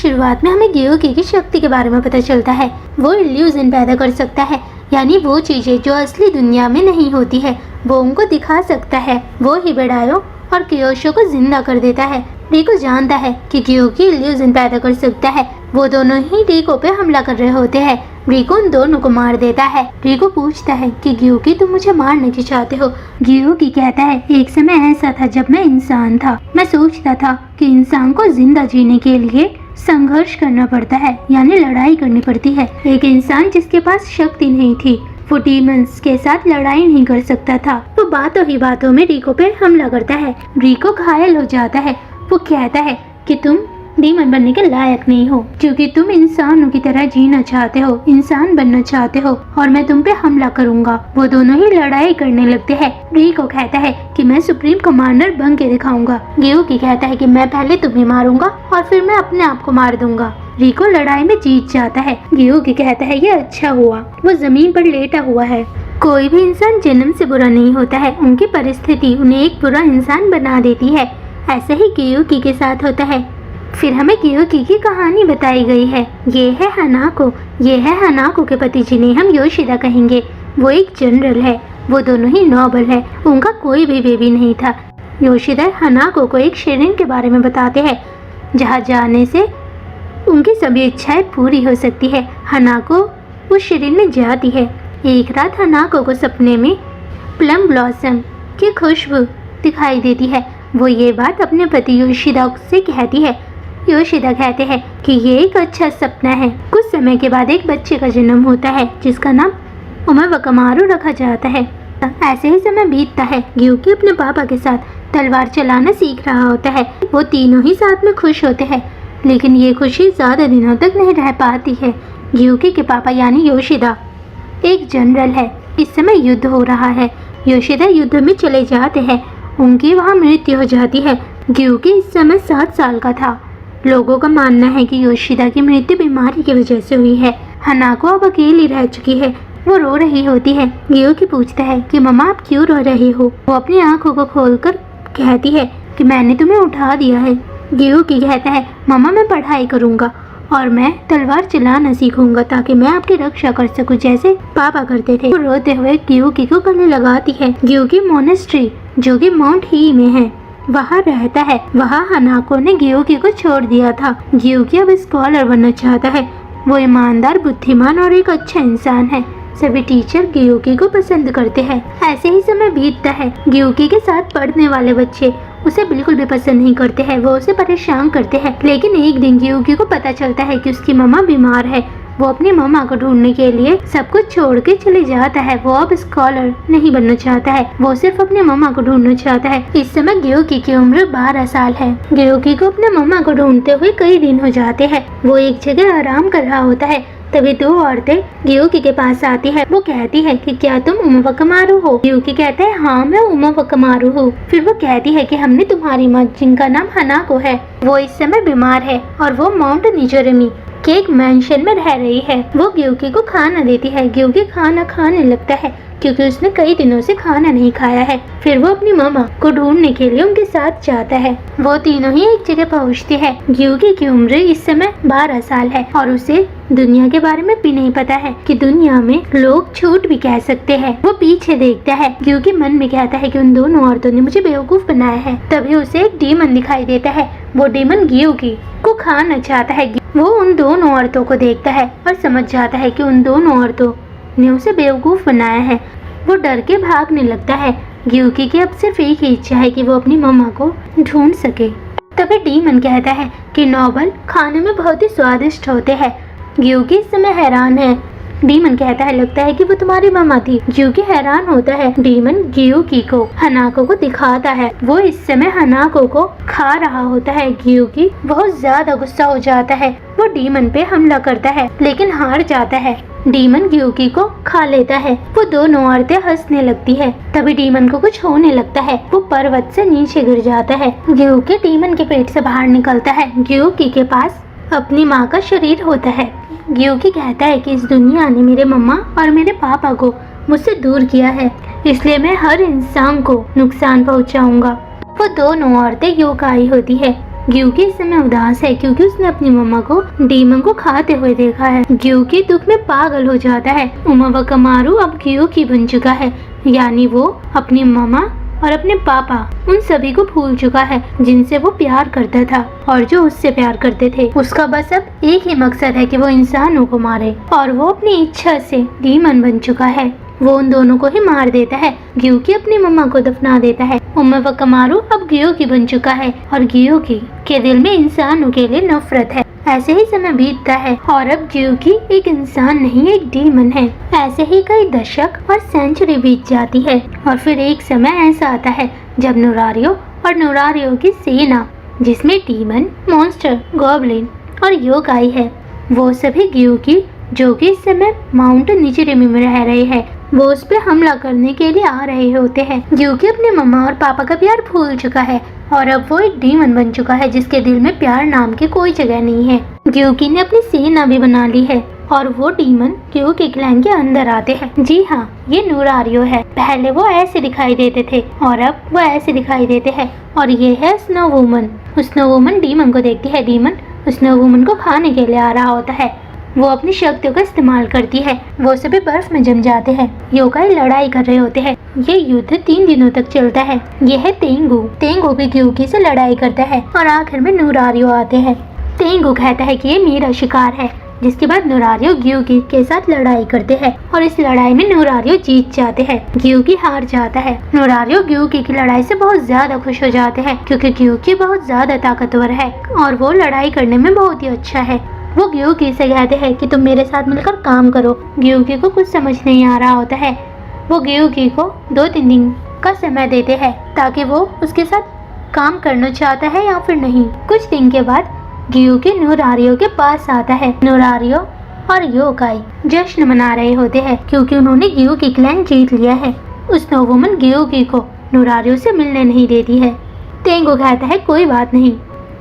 शुरुआत में हमें गियोकी की शक्ति के बारे में पता चलता है। वो इल्यूजन पैदा कर सकता है, यानी वो चीजें जो असली दुनिया में नहीं होती है वो उनको दिखा सकता है। वो हिबेडायो और कियोशो को जिंदा कर देता है। रिको जानता है कि गियोकी इल्यूजन पैदा कर सकता है। वो दोनों ही रिको पे हमला कर रहे होते हैं। रिको उन दोनों को मार देता है। रिको पूछता है कि गियोकी तुम मुझे मारना क्यों चाहते हो? गियोकी कहता है एक समय ऐसा था जब मैं इंसान था। मैं सोचता था कि इंसान को जिंदा जीने के लिए संघर्ष करना पड़ता है, यानी लड़ाई करनी पड़ती है। एक इंसान जिसके पास शक्ति नहीं थी, वो डीमंस के साथ लड़ाई नहीं कर सकता था। वो बातों ही बातों में रिको पे हमला करता है। रिको घायल हो जाता है। वो कहता है कि तुम डीमन बनने के लायक नहीं हो, क्योंकि तुम इंसानों की तरह जीना चाहते हो, इंसान बनना चाहते हो, और मैं तुम पे हमला करूंगा। वो दोनों ही लड़ाई करने लगते हैं। रिको कहता है कि मैं सुप्रीम कमांडर बन के दिखाऊंगा। गियोकी कहता है कि मैं पहले तुम्हें मारूंगा और फिर मैं अपने आप को मार दूंगा। रिको लड़ाई में जीत जाता है। गियोकी कहता है ये अच्छा हुआ। वो जमीन पर लेटा हुआ है। कोई भी इंसान जन्म से बुरा नहीं होता है, उनकी परिस्थिति उन्हें एक बुरा इंसान बना देती है। ऐसे ही गियोकी के साथ होता है। फिर हमें गियोकी की कहानी बताई गई है। ये है हनाको के पति जिन्हें हम योशिदा कहेंगे। वो एक जनरल है। वो दोनों ही नोबल है। उनका कोई भी बेबी नहीं था। योशिदा हनाको को एक शिरीन के बारे में बताते हैं जहाँ जाने से उनकी सभी इच्छाएं पूरी हो सकती है। हनाको उस शिरीन में जाती है। एक रात हनाको को सपने में प्लम ब्लॉसम की खुशबू दिखाई देती है। वो ये बात अपने पति योशिदा से कहती है। योशिदा कहते हैं कि ये एक अच्छा सपना है। कुछ समय के बाद एक बच्चे का जन्म होता है जिसका नाम उमावकमारू रखा जाता है। ऐसे ही समय बीतता है। गियोकी अपने पापा के साथ तलवार चलाना सीख रहा होता है। वो तीनों ही साथ में खुश होते हैं, लेकिन ये खुशी ज्यादा दिनों तक नहीं रह पाती है। गियोकी के पापा यानी योशिदा एक जनरल है। इस समय युद्ध हो रहा है। योशिदा युद्ध में चले जाते हैं। उनकी वहाँ मृत्यु हो जाती है। गियोकी इस समय 7 साल का था। लोगों का मानना है कि योशिदा की मृत्यु बीमारी की वजह से हुई है। हनाको अब अकेली रह चुकी है। वो रो रही होती है। गियोकी पूछता है कि मम्मा आप क्यों रो रही हो? वो अपनी आंखों को खोलकर कहती है कि मैंने तुम्हें उठा दिया है। गियोकी कहता है मम्मा मैं पढ़ाई करूँगा और मैं तलवार चलाना सीखूंगा ताकि मैं आपकी रक्षा कर सकूं जैसे पापा करते थे। वो रोते हुए गियोकी को गले लगाती है। गियोकी मोनेस्ट्री जो कि माउंट ही में है वहाँ रहता है। वहाँ हनाको ने गियोकी को छोड़ दिया था। गियोकी अब स्कॉलर बनना चाहता है। वो ईमानदार, बुद्धिमान और एक अच्छा इंसान है। सभी टीचर गियोकी को पसंद करते हैं। ऐसे ही समय बीतता है। गियोकी के साथ पढ़ने वाले बच्चे उसे बिल्कुल भी पसंद नहीं करते हैं। वो उसे परेशान करते हैं। लेकिन एक दिन गियोकी को पता चलता है कि उसकी मम्मा बीमार है। वो अपनी मम्मा को ढूंढने के लिए सब कुछ छोड़ के चले जाता है। वो अब स्कॉलर नहीं बनना चाहता है। वो सिर्फ अपनी मम्मा को ढूंढना चाहता है। इस समय गियोकी की उम्र 12 साल है। गियोकी को अपने मम्मा को ढूंढते हुए कई दिन हो जाते हैं। वो एक जगह आराम कर रहा होता है। तभी 2 औरतें गियोकी के पास आती है। वो कहती है कि क्या तुम उमावकमारू हो? गियोकी कहता है हाँ मैं उमावकमारू हूँ। फिर वो कहती है कि हमने तुम्हारी माँ जिनका नाम हनाको है वो इस समय बीमार है और वो माउंट निजोरेमी के एक मैंशन में रह रही है। वो गियोकी को खाना देती है। गियोकी खाना खाने लगता है क्योंकि उसने कई दिनों से खाना नहीं खाया है। फिर वो अपनी मामा को ढूंढने के लिए उनके साथ जाता है। वो तीनों ही एक जगह पहुंचती है। गियोकी की उम्र इस समय 12 साल है और उसे दुनिया के बारे में भी नहीं पता है कि दुनिया में लोग झूठ भी कह सकते हैं। वो पीछे देखता है। गियोकी मन में कहता है कि उन दोनों औरतों ने मुझे बेवकूफ बनाया है। तभी उसे एक डीमन दिखाई देता है। वो डीमन गियोकी को खाना चाहता है। वो उन दोनों औरतों को देखता है और समझ जाता है कि उन दोनों औरतों ने उसे बेवकूफ बनाया है। वो डर के भागने लगता है। गियोकी की अब सिर्फ एक ही इच्छा है कि वो अपनी मम्मा को ढूंढ सके। तभी डीमन कहता है कि नोबल खाने में बहुत ही स्वादिष्ट होते हैं। गियोकी इस समय हैरान है। डीमन कहता है लगता है कि वो तुम्हारी मम्मा थी। गियोकी हैरान होता है। डीमन गियोकी को हनाको को दिखाता है। वो इस समय हनाको को खा रहा होता है। गियोकी बहुत ज्यादा गुस्सा हो जाता है। वो डीमन पे हमला करता है लेकिन हार जाता है। डीमन गियोकी को खा लेता है। वो दोनों औरतें हंसने लगती है। तभी डीमन को कुछ होने लगता है। वो पर्वत से नीचे गिर जाता है। गियोकी डीमन के पेट से बाहर निकलता है। गियोकी के पास अपनी माँ का शरीर होता है। गियोकी कहता है कि इस दुनिया ने मेरे मम्मा और मेरे पापा को मुझसे दूर किया है, इसलिए मैं हर इंसान को नुकसान पहुंचाऊंगा। वो दोनों औरतें योकाई होती है। ग्यूकी इस समय उदास है क्योंकि उसने अपनी मम्मा को डीमन को खाते हुए देखा है। ग्यूकी दुख में पागल हो जाता है। उमावकमारू अब ग्यूकी बन चुका है, यानी वो अपनी मम्मा और अपने पापा उन सभी को भूल चुका है जिनसे वो प्यार करता था और जो उससे प्यार करते थे। उसका बस अब एक ही मकसद है कि वो इंसानों को मारे और वो अपनी इच्छा से डीमन बन चुका है। वो उन दोनों को ही मार देता है। ग्यूकी अपनी मम्मा को दफना देता है। उमावकमारू अब ग्यूकी बन चुका है और ग्यूकी के दिल में इंसानों के लिए नफरत है। ऐसे ही समय बीतता है और अब ग्यूकी एक इंसान नहीं एक डीमन है। ऐसे ही कई दशक और सेंचुरी बीत जाती है और फिर एक समय ऐसा आता है जब नुरारियो और नुरारियो की सेना, जिसमें डीमन, मॉन्स्टर, गॉब्लिन और योगाई है, वो सभी ग्यूकी जो कि इस समय माउंट निचिरिमी में रह रहे हैं, वो उस पे हमला करने के लिए आ रहे होते हैं। ग्यूकी अपने मम्मा और पापा का प्यार भूल चुका है और अब वो एक डीमन बन चुका है जिसके दिल में प्यार नाम की कोई जगह नहीं है। ग्यूकी ने अपनी सेना भी बना ली है और वो डीमन ग्यूकी क्लैन के अंदर आते हैं। जी हाँ, ये नुरारियो है। पहले वो ऐसे दिखाई देते थे और अब वो ऐसे दिखाई देते हैं और ये है snow woman. Snow woman demon को देखती है। डीमन स्नो वुमन को खाने के लिए आ रहा होता है। वो अपनी शक्तियों का इस्तेमाल करती है। वो सभी बर्फ में जम जाते हैं। योगाई लड़ाई कर रहे होते हैं। ये युद्ध 3 दिनों तक चलता है। ये है तेंगू। तेंगू भी ग्यूकी से लड़ाई करता है और आखिर में नुरारियो आते हैं। तेंगू कहता है कि ये मेरा शिकार है, जिसके बाद नुरारियो ग्यूकी के साथ लड़ाई करते हैं और इस लड़ाई में नुरारियो जीत जाते हैं। ग्यूकी हार जाता है। नुरारियो ग्यूकी की लड़ाई से बहुत ज्यादा खुश हो जाते हैं क्योंकि ग्यूकी बहुत ज्यादा ताकतवर है और वो लड़ाई करने में बहुत ही अच्छा है। वो ग्यूकी से कहते हैं कि तुम मेरे साथ मिलकर काम करो। ग्यूकी को कुछ समझ नहीं आ रहा होता है। वो ग्यूकी को 2-3 दिन का समय देते हैं ताकि वो उसके साथ काम करना चाहता है या फिर नहीं। कुछ दिन के बाद ग्यूकी नुरारियो के पास आता है। नुरारियो और योगाई जश्न मना रहे होते हैं क्योंकि उन्होंने ग्यूकी क्लैन जीत लिया है। स्नो वुमन ग्यूकी को नुरारियो से मिलने नहीं देती है। तेंगू कहता है कोई बात नहीं,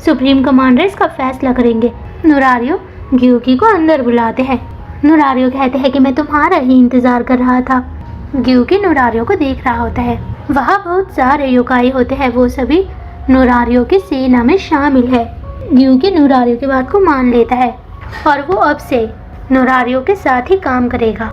सुप्रीम कमांडर इसका फैसला करेंगे। नुरारियो ग्यूकी को अंदर बुलाते हैं। नुरारियो कहते हैं कि मैं तुम्हारा ही इंतजार कर रहा था। ग्यूकी नुरारियो को देख रहा होता है। वहाँ बहुत सारे योगाई होते हैं। वो सभी नुरारियो की सेना में शामिल है। ग्यूकी नुरारियो की बात को मान लेता है और वो अब से नुरारियो के साथ ही काम करेगा।